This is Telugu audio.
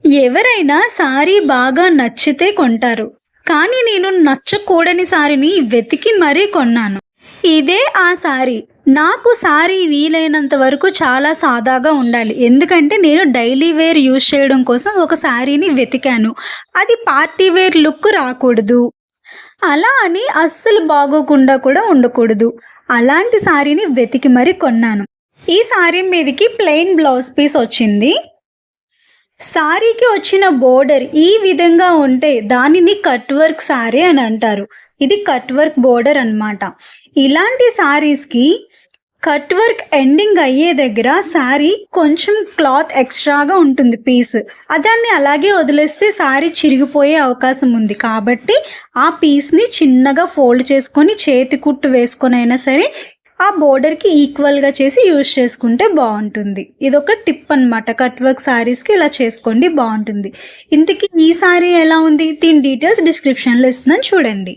ఎవరైనా సారీ బాగా నచ్చితే కొంటారు. కానీ నేను నచ్చకూడని సారీని వెతికి మరీ కొన్నాను. ఇదే ఆ సారీ. నాకు సారీ వీలైనంత వరకు చాలా సాదాగా ఉండాలి. ఎందుకంటే నేను డైలీ వేర్ యూజ్ చేయడం కోసం ఒక సారీని వెతికాను. అది పార్టీ వేర్ లుక్ రాకూడదు. అలా అని అస్సలు బాగోకుండా కూడా ఉండకూడదు. అలాంటి సారీని వెతికి మరీ కొన్నాను. ఈ సారీ మీదకి ప్లెయిన్ బ్లౌజ్ పీస్ వచ్చింది. సారీకి వచ్చిన బోర్డర్ ఈ విధంగా ఉంటే దానిని కట్ వర్క్ సారీ అని అంటారు. ఇది కట్ వర్క్ బోర్డర్ అన్నమాట. ఇలాంటి సారీస్‌కి కట్ వర్క్ ఎండింగ్ అయ్యే దగ్గర సారీ కొంచెం క్లాత్ ఎక్స్‌ట్రాగా ఉంటుంది పీస్. దాన్ని అలాగే వదిలేస్తే సారీ చిరిగిపోయే అవకాశం ఉంది. కాబట్టి ఆ పీస్‌ని చిన్నగా ఫోల్డ్ చేసుకొని చేతి కుట్టు వేసుకొనైనా సరే ఆ బోర్డర్‌కి ఈక్వల్‌గా చేసి యూజ్ చేసుకుంటే బావుంటుంది. ఇదొక టిప్ అనమాట. కట్ వర్క్ సారీస్‌కి ఇలా చేసుకోండి బావుంటుంది. ఇంతకీ ఈ సారీ ఎలా ఉంది? దీని డీటెయిల్స్ డిస్క్రిప్షన్‌లో ఇస్తున్నాను చూడండి.